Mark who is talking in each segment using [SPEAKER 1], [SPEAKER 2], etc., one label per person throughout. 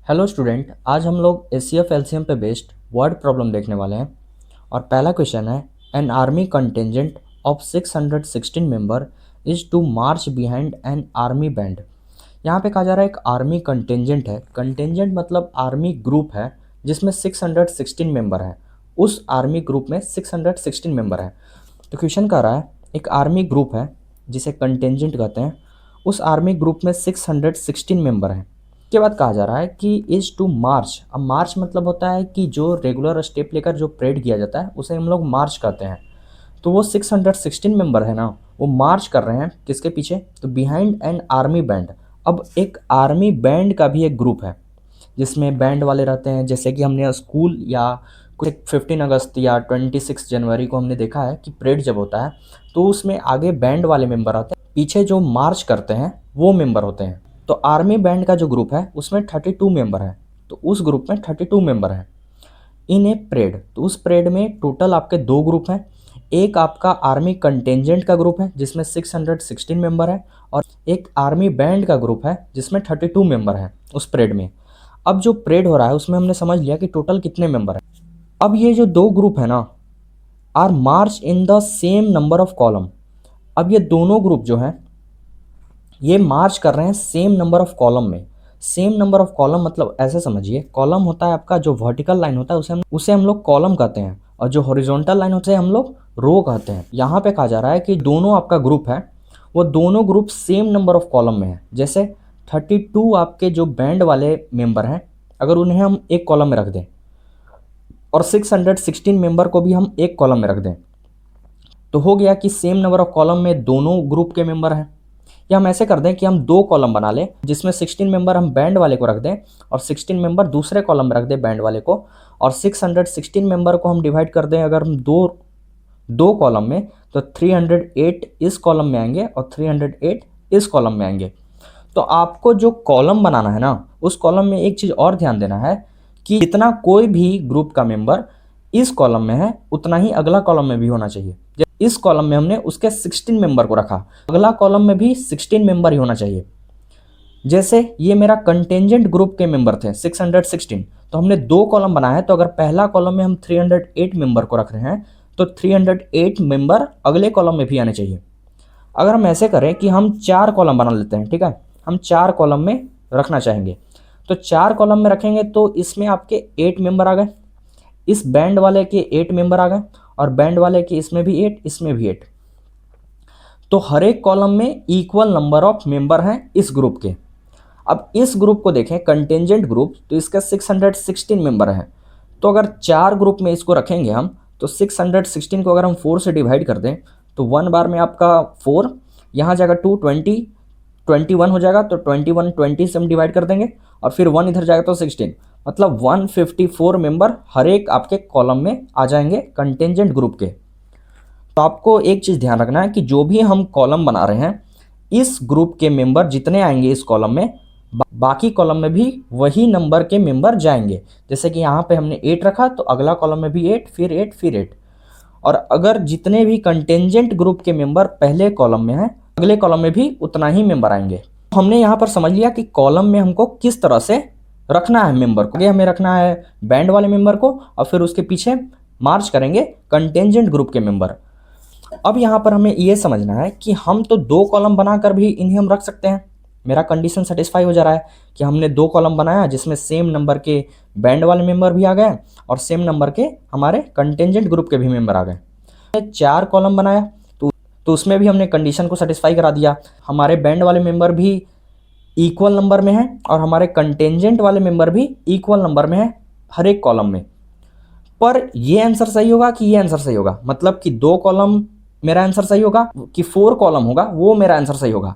[SPEAKER 1] Hello student, आज हम लोग एचसीएफ एलसीएम पे बेस्ड वर्ड प्रॉब्लम देखने वाले हैं। और पहला क्वेश्चन है, an army contingent of 616 member is to march behind an army band. यहाँ पे कहा जा रहा है एक आर्मी कंटिजेंट है। कंटिजेंट मतलब आर्मी ग्रुप है जिसमें 616 मेंबर हैं। उस आर्मी ग्रुप में 616 मेंबर हैं। तो क्वेश्चन कह रहा है एक आर्मी ग्रुप है जिसे कंटिजेंट कहते हैं। उस आर्मी ग्रुप में 616 मेंबर हैं। के बाद कहा जा रहा है कि इज टू मार्च। अब मार्च मतलब होता है कि जो रेगुलर स्टेप लेकर जो परेड किया जाता है उसे हम लोग मार्च कहते हैं। तो वो 616 मेंबर है ना, वो मार्च कर रहे हैं किसके पीछे, तो बिहाइंड एन आर्मी बैंड। अब एक आर्मी बैंड का भी एक ग्रुप है जिसमें बैंड वाले रहते हैं, जैसे कि हमने स्कूल या कुछ 15 अगस्त या 26 जनवरी को हमने देखा है कि परेड जब होता है तो उसमें आगे बैंड वाले मेंबर आते हैं, पीछे जो मार्च करते हैं वो मेंबर होते हैं। तो आर्मी बैंड का जो ग्रुप है उसमें 32 मेंबर हैं। तो उस ग्रुप में 32 मेंबर हैं इन ए परेड। तो उस परेड में टोटल आपके दो ग्रुप हैं। एक आपका आर्मी कंटेंजेंट का ग्रुप है जिसमें 616 मेंबर है, और एक आर्मी बैंड का ग्रुप है जिसमें 32 मेंबर हैं उस परेड में। अब जो परेड हो रहा है उसमें हमने समझ लिया कि टोटल कितने मेंबर हैं। अब ये जो दो ग्रुप है ना, are march in the same number of column. अब ये दोनों ग्रुप जो हैं ये मार्च कर रहे हैं सेम नंबर ऑफ कॉलम में। सेम नंबर ऑफ कॉलम मतलब ऐसे समझिए, कॉलम होता है आपका जो वर्टिकल लाइन होता है उसे हम लोग कॉलम कहते हैं, और जो हॉरिजॉन्टल लाइन होता है हम लोग रो कहते हैं। यहाँ पे कहा जा रहा है कि दोनों आपका ग्रुप है वो दोनों group same number of column में है। जैसे 32 आपके जो बैंड वाले मेंबर हैं, अगर उन्हें हम एक कॉलम में रख दें और 616 मेंबर को भी हम एक कॉलम में रख दें, तो हो गया कि सेम नंबर ऑफ कॉलम में दोनों ग्रुप के मेंबर हैं। या हम ऐसे कर दें कि हम दो कॉलम बना लें जिसमें 16 मेंबर हम बैंड वाले को रख दें और 16 मेंबर दूसरे कॉलम में रख दें बैंड वाले को, और 616 मेंबर को हम डिवाइड कर दें अगर हम दो दो कॉलम में, तो 308 इस कॉलम में आएंगे और 308 इस कॉलम में आएंगे। तो आपको जो कॉलम बनाना है ना, उस कॉलम में एक चीज़ और ध्यान देना है कि जितना कोई भी ग्रुप का मेंबर इस कॉलम में है उतना ही अगला कॉलम में भी होना चाहिए। इस कॉलम में हमने उसके 16 मेंबर को रखा, अगला कॉलम में भी 16 मेंबर ही होना चाहिए। जैसे ये मेरा कंटेंजेंट ग्रुप के मेंबर थे 616, तो हमने दो कॉलम बनाया है, तो अगर पहला कॉलम में हम 308 मेंबर को रख रहे हैं तो 308 मेंबर अगले कॉलम में भी आने चाहिए। अगर हम ऐसे करें कि हम चार कॉलम बना लेते हैं, ठीक है, हम चार कॉलम में रखना चाहेंगे, तो चार कॉलम में रखेंगे तो इसमें आपके 8 मेंबर आ गए, इस बैंड वाले के 8 मेंबर आ गए, और बैंड वाले के इसमें भी 8, इसमें भी 8। तो हर एक कॉलम में इक्वल नंबर ऑफ मेंबर हैं इस ग्रुप के। अब इस ग्रुप को देखें कंटेंजेंट ग्रुप, तो इसका 616 मेंबर हैं। तो अगर चार ग्रुप में इसको रखेंगे हम, तो 616 को अगर हम 4 से डिवाइड कर दें तो 1 बार में आपका 4, यहाँ जाएगा 2, 20, 21 हो जाएगा, तो 21 20 से हम डिवाइड कर देंगे, और फिर 1 इधर जाएगा तो 16, मतलब 154 मेंबर हर एक आपके कॉलम में आ जाएंगे कंटेंजेंट ग्रुप के। तो आपको एक चीज़ ध्यान रखना है कि जो भी हम कॉलम बना रहे हैं, इस ग्रुप के मेंबर जितने आएंगे इस कॉलम में, बाकी कॉलम में भी वही नंबर के मेंबर जाएंगे। जैसे कि यहाँ पे हमने 8 रखा तो अगला कॉलम में भी 8, फिर 8, फिर 8। और अगर जितने भी कंटेंजेंट ग्रुप के मेंबर पहले कॉलम में हैं, अगले कॉलम में भी उतना ही मेंबर आएंगे। हमने यहाँ पर समझ लिया कि कॉलम में हमको किस तरह से रखना है मेंबर को। आगे हमें रखना है बैंड वाले मेंबर को, और फिर उसके पीछे मार्च करेंगे कंटेंजेंट ग्रुप के मेंबर। अब यहाँ पर हमें ये समझना है कि हम तो दो कॉलम बनाकर भी इन्हें हम रख सकते हैं। मेरा कंडीशन सेटिस्फाई हो जा रहा है कि हमने दो कॉलम बनाया जिसमें सेम नंबर के बैंड वाले मेंबर भी आ गए और सेम नंबर के हमारे कंटेंजेंट ग्रुप के भी मेंबर आ गए। चार कॉलम बनाया तो उसमें भी हमने कंडीशन को सेटिस्फाई करा दिया, हमारे बैंड वाले मेंबर भी इक्वल नंबर में हैं और हमारे कंटेंजेंट वाले मेंबर भी इक्वल नंबर में हैं हर एक कॉलम में। पर ये आंसर सही होगा कि ये आंसर सही होगा, मतलब कि दो कॉलम मेरा आंसर सही होगा कि 4 कॉलम होगा वो मेरा आंसर सही होगा,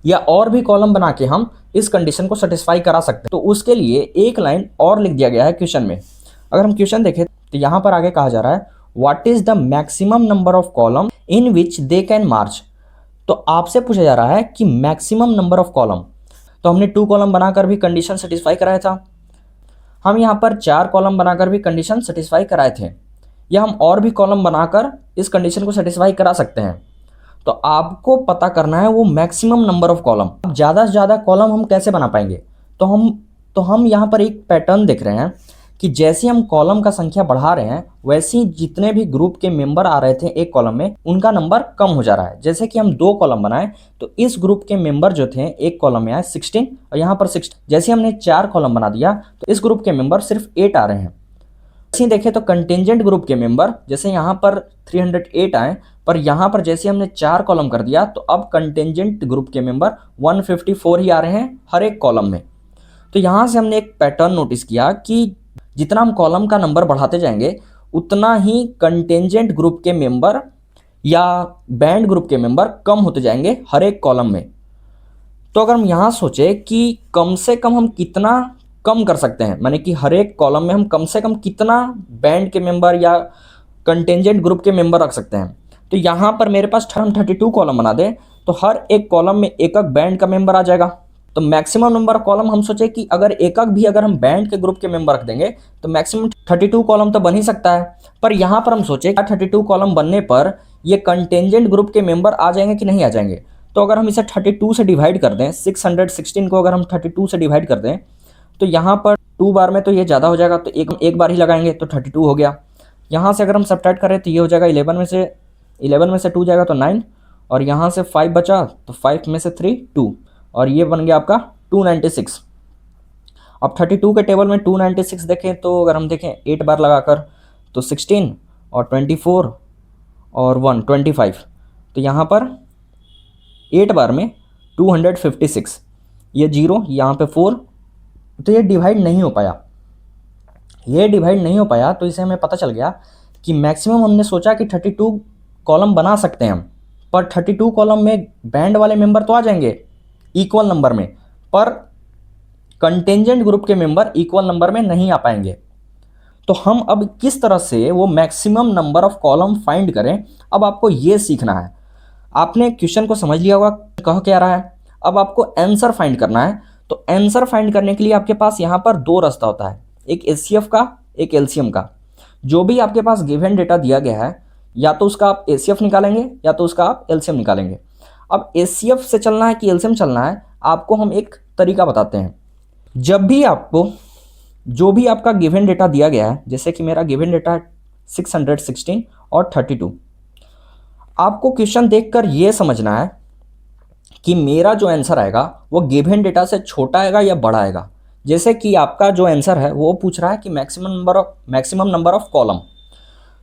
[SPEAKER 1] या और भी कॉलम बना के हम इस कंडीशन को सेटिस्फाई करा सकते हैं। तो उसके लिए एक लाइन और लिख दिया गया है क्वेश्चन में। अगर हम क्वेश्चन देखें तो यहाँ पर आगे कहा जा रहा है what is the maximum number of column in which they can march. तो आपसे पूछा जा रहा है कि मैक्सिमम नंबर ऑफ कॉलम। तो हमने 2 कॉलम बनाकर भी कंडीशन सेटिस्फाई कराया था, हम यहाँ पर 4 कॉलम बनाकर भी कंडीशन सेटिस्फाई कराए थे, या हम और भी कॉलम बनाकर इस कंडीशन को सेटिस्फाई करा सकते हैं। तो आपको पता करना है वो मैक्सिमम नंबर ऑफ कॉलम। अब ज़्यादा से ज़्यादा कॉलम हम कैसे बना पाएंगे, तो हम तो हम यहाँ पर एक पैटर्न देख रहे हैं कि जैसे हम कॉलम का संख्या बढ़ा रहे हैं वैसे ही जितने भी ग्रुप के मेंबर आ रहे थे एक कॉलम में उनका नंबर कम हो जा रहा है। जैसे कि हम 2 कॉलम बनाए तो इस ग्रुप के मेंबर जो थे एक कॉलम में आए 16 और यहाँ पर 16। जैसे हमने 4 कॉलम बना दिया तो इस ग्रुप के मेंबर सिर्फ 8 आ रहे हैं। ऐसे देखें तो कंटेंजेंट ग्रुप के मेंबर जैसे यहाँ पर 308 आए, पर यहाँ पर जैसे हमने 4 कॉलम कर दिया तो अब कंटेंजेंट ग्रुप के मेंबर 154 ही आ रहे हैं हर एक कॉलम में। तो यहाँ से हमने एक पैटर्न नोटिस किया कि जितना हम कॉलम का नंबर बढ़ाते जाएंगे उतना ही कंटेंजेंट ग्रुप के मेंबर या बैंड ग्रुप के मेंबर कम होते जाएंगे हर एक कॉलम में। तो अगर हम यहाँ सोचें कि कम से कम हम कितना कम कर सकते हैं, माने कि हर एक कॉलम में हम कम से कम कितना बैंड के मेंबर या कंटेंजेंट ग्रुप के मेंबर रख सकते हैं, तो यहाँ पर मेरे पास हम 32 कॉलम बना दें तो हर एक कॉलम में एक एक बैंड का मेंबर आ जाएगा। तो मैक्सिमम नंबर ऑफ कॉलम हम सोचे कि अगर एक भी अगर हम बैंड के ग्रुप के मेंबर रख देंगे तो मैक्सिमम 32 कॉलम तो बन ही सकता है। पर यहाँ पर हम सोचे 32 कॉलम बनने पर ये कंटेंजेंट ग्रुप के मेंबर आ जाएंगे कि नहीं आ जाएंगे। तो अगर हम इसे 32 से डिवाइड कर दें, 616 को अगर हम 32 से डिवाइड कर दें तो यहाँ पर 2 बार में तो ये ज़्यादा हो जाएगा, तो एक बार ही लगाएंगे तो 32 हो गया। यहाँ से अगर हम सब्ट्रैक्ट करें तो ये हो जाएगा 11 में से 2 जाएगा तो 9, और यहाँ से 5 बचा तो 5 में से 3 2, और ये बन गया आपका 296। अब 32 के टेबल में 296 देखें तो अगर हम देखें 8 बार लगाकर तो 16 और 24 और 1 25, तो यहाँ पर 8 बार में 256, ये 0 यहाँ पे 4, तो ये डिवाइड नहीं हो पाया। तो इसे हमें पता चल गया कि मैक्सिमम हमने सोचा कि 32 कॉलम बना सकते हैं हम, पर 32 कॉलम में बैंड वाले मेंबर तो आ जाएंगे इक्वल नंबर में, पर कंटेंजेंट ग्रुप के मेंबर इक्वल नंबर में नहीं आ पाएंगे। तो हम अब किस तरह से वो maximum number of column find करें, अब आपको ये सीखना है। आपने क्वेश्चन को समझ लिया होगा कह क्या रहा है, अब आपको आंसर फाइंड करना है। तो आंसर फाइंड करने के लिए आपके पास यहाँ पर 2 रास्ता होता है, एक एचसीएफ का, एक एलसीएम का। जो भी आपके पास गिवन डेटा दिया गया है या तो उसका आप एचसीएफ निकालेंगे या तो उसका आप एलसीएम निकालेंगे। अब एचसीएफ से चलना है कि एलसीएम चलना है, आपको हम एक तरीका बताते हैं। जब भी आपको जो भी आपका गिवन डेटा दिया गया है, जैसे कि मेरा गिवन डेटा है 616 और 32, आपको क्वेश्चन देखकर यह समझना है कि मेरा जो आंसर आएगा वो गिवन डेटा से छोटा आएगा या बड़ा आएगा। जैसे कि आपका जो आंसर है वो पूछ रहा है कि मैक्सिमम नंबर ऑफ कॉलम,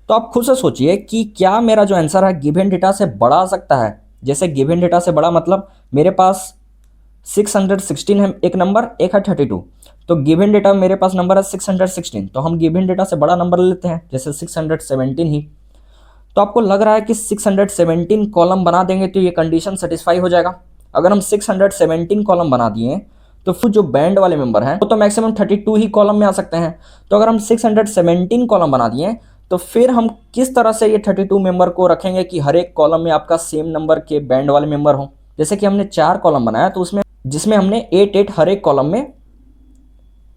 [SPEAKER 1] तो आप खुद से सोचिए कि क्या मेरा जो आंसर है गिवन डेटा से बड़ा आ सकता है। जैसे गिवन डेटा से बड़ा मतलब मेरे पास 616 है एक नंबर, एक है 32, तो गिवन डेटा मेरे पास नंबर है 616, तो हम गिवन डेटा से बड़ा नंबर लेते हैं जैसे 617 ही। तो आपको लग रहा है कि 617 कॉलम बना देंगे तो ये कंडीशन सेटिस्फाई हो जाएगा। अगर हम 617 कॉलम बना दिए तो फिर जो बैंड वाले मेंबर हैं वो तो मैक्सिमम 32 ही कॉलम में आ सकते हैं। तो अगर हम 617 कॉलम बना दिए तो फिर हम किस तरह से ये 32 मेंबर को रखेंगे कि हर एक कॉलम में आपका सेम नंबर के बैंड वाले मेंबर हों। जैसे कि हमने 4 कॉलम बनाया तो उसमें जिसमें हमने 8 हर एक कॉलम में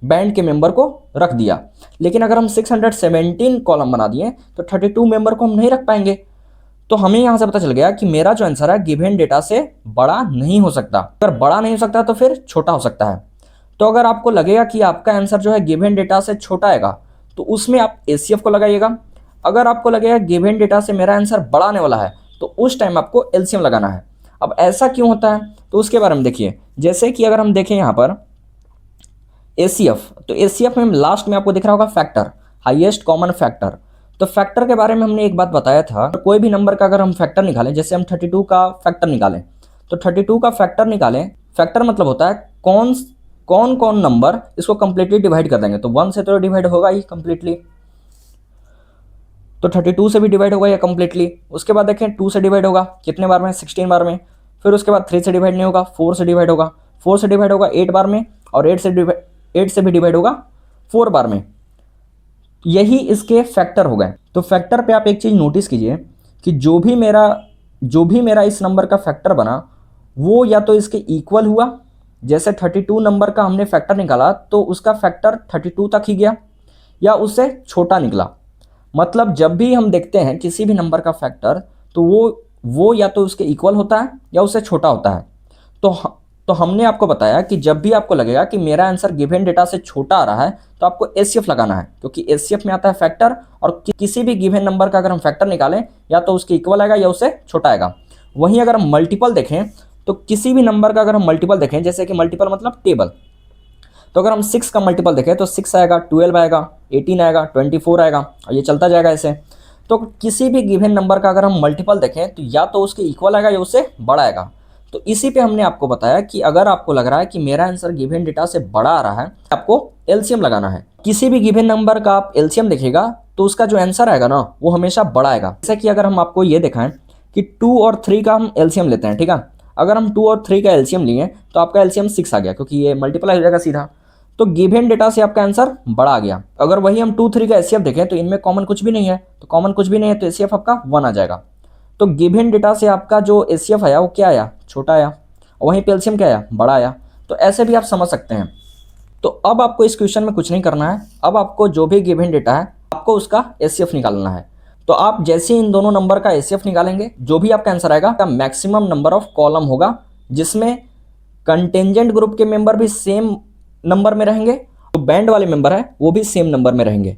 [SPEAKER 1] बैंड के मेंबर को रख दिया, लेकिन अगर हम 617 कॉलम बना दिए तो 32 मेंबर को हम नहीं रख पाएंगे। तो हमें यहां से पता चल गया कि मेरा जो आंसर है गिवन डेटा से बड़ा नहीं हो सकता। अगर बड़ा नहीं हो सकता तो फिर छोटा हो सकता है। तो अगर आपको लगेगा कि आपका आंसर जो है गिवन डेटा से छोटा आएगा तो उसमें आप एचसीएफ को लगाइएगा। अगर आपको लगेगा गिवन डेटा से मेरा आंसर बड़ा आने वाला है तो उस टाइम आपको एलसीएम लगाना है। अब ऐसा क्यों होता है तो उसके बारे में देखिए। जैसे कि अगर हम देखें यहाँ पर एचसीएफ, तो एचसीएफ में लास्ट में आपको दिख रहा होगा फैक्टर, हाईएस्ट कॉमन फैक्टर। तो फैक्टर के बारे में हमने एक बात बताया था, कोई भी नंबर का अगर हम फैक्टर निकालें, जैसे हम 32 का फैक्टर निकालें तो 32 का फैक्टर निकालें, फैक्टर मतलब होता है कौन कौन नंबर इसको कंप्लीटली डिवाइड कर देंगे। तो 1 से तो डिवाइड होगा ही कंप्लीटली, तो 32 से भी डिवाइड होगा या कंप्लीटली। उसके बाद देखें 2 से डिवाइड होगा कितने बार में, 16 बार में। फिर उसके बाद 3 से डिवाइड नहीं होगा, 4 से डिवाइड होगा, 4 से डिवाइड होगा 8 बार में, और 8 से भी डिवाइड होगा 4 बार में। यही इसके फैक्टर हो गए। तो फैक्टर पे आप एक चीज़ नोटिस कीजिए कि जो भी मेरा इस नंबर का फैक्टर बना वो या तो इसके इक्वल हुआ, जैसे 32 नंबर का हमने फैक्टर निकाला तो उसका फैक्टर 32 तक ही गया, या उससे छोटा निकला। मतलब जब भी हम देखते हैं किसी भी नंबर का फैक्टर तो वो या तो उसके इक्वल होता है या उससे छोटा होता है। तो तो हमने आपको बताया कि जब भी आपको लगेगा कि मेरा आंसर गिवन डेटा से छोटा आ रहा है तो आपको एचसीएफ लगाना है, क्योंकि एचसीएफ में आता है फैक्टर, और किसी भी गिवन नंबर का अगर हम फैक्टर निकालें या तो उसके इक्वल आएगा या उससे छोटा आएगा। वहीं अगर हम मल्टीपल देखें तो किसी भी नंबर का अगर हम मल्टीपल देखें, जैसे कि मल्टीपल मतलब टेबल, तो अगर हम 6 का मल्टीपल देखें तो 6 आएगा, 12 आएगा, 18 आएगा, 24 आएगा, और ये चलता जाएगा ऐसे। तो किसी भी गिवन नंबर का अगर हम मल्टीपल देखें तो या तो उसके इक्वल आएगा या उससे बड़ा आएगा। तो इसी पे हमने आपको बताया कि अगर आपको लग रहा है कि मेरा आंसर गिवन डेटा से बड़ा आ रहा है, आपको एलसीएम लगाना है। किसी भी गिवन नंबर का आप एलसीएम देखिएगा तो उसका जो आंसर आएगा ना वो हमेशा बड़ा आएगा। जैसे कि अगर हम आपको ये दिखाएं कि 2 और 3 का हम एलसीएम लेते हैं, ठीक है। अगर हम 2 और 3 का एलसीएम लिए तो आपका एलसीएम 6 आ गया, क्योंकि ये मल्टीप्लाई हो जाएगा सीधा। तो गिवन डेटा से आपका आंसर बड़ा आ गया। अगर वही हम 2 3 का एचसीएफ देखें तो इनमें कॉमन कुछ भी नहीं है, तो कॉमन कुछ भी नहीं है तो एचसीएफ आपका 1 आ जाएगा। तो गिवन डेटा से आपका जो एचसीएफ आया वो क्या आया, छोटा आया, और वहीं पे एलसीएम क्या आया, बड़ा आया। तो ऐसे भी आप समझ सकते हैं। तो अब आपको इस क्वेश्चन में कुछ नहीं करना है, अब आपको जो भी गिवन डेटा है आपको उसका एचसीएफ निकालना है। तो आप जैसे ही इन दोनों नंबर का एचसीएफ निकालेंगे, जो भी आपका आंसर आएगा का मैक्सिमम नंबर ऑफ कॉलम होगा, जिसमें कंटेंजेंट ग्रुप के मेंबर भी सेम नंबर में रहेंगे, जो बैंड वाले मेंबर है वो भी सेम नंबर में रहेंगे।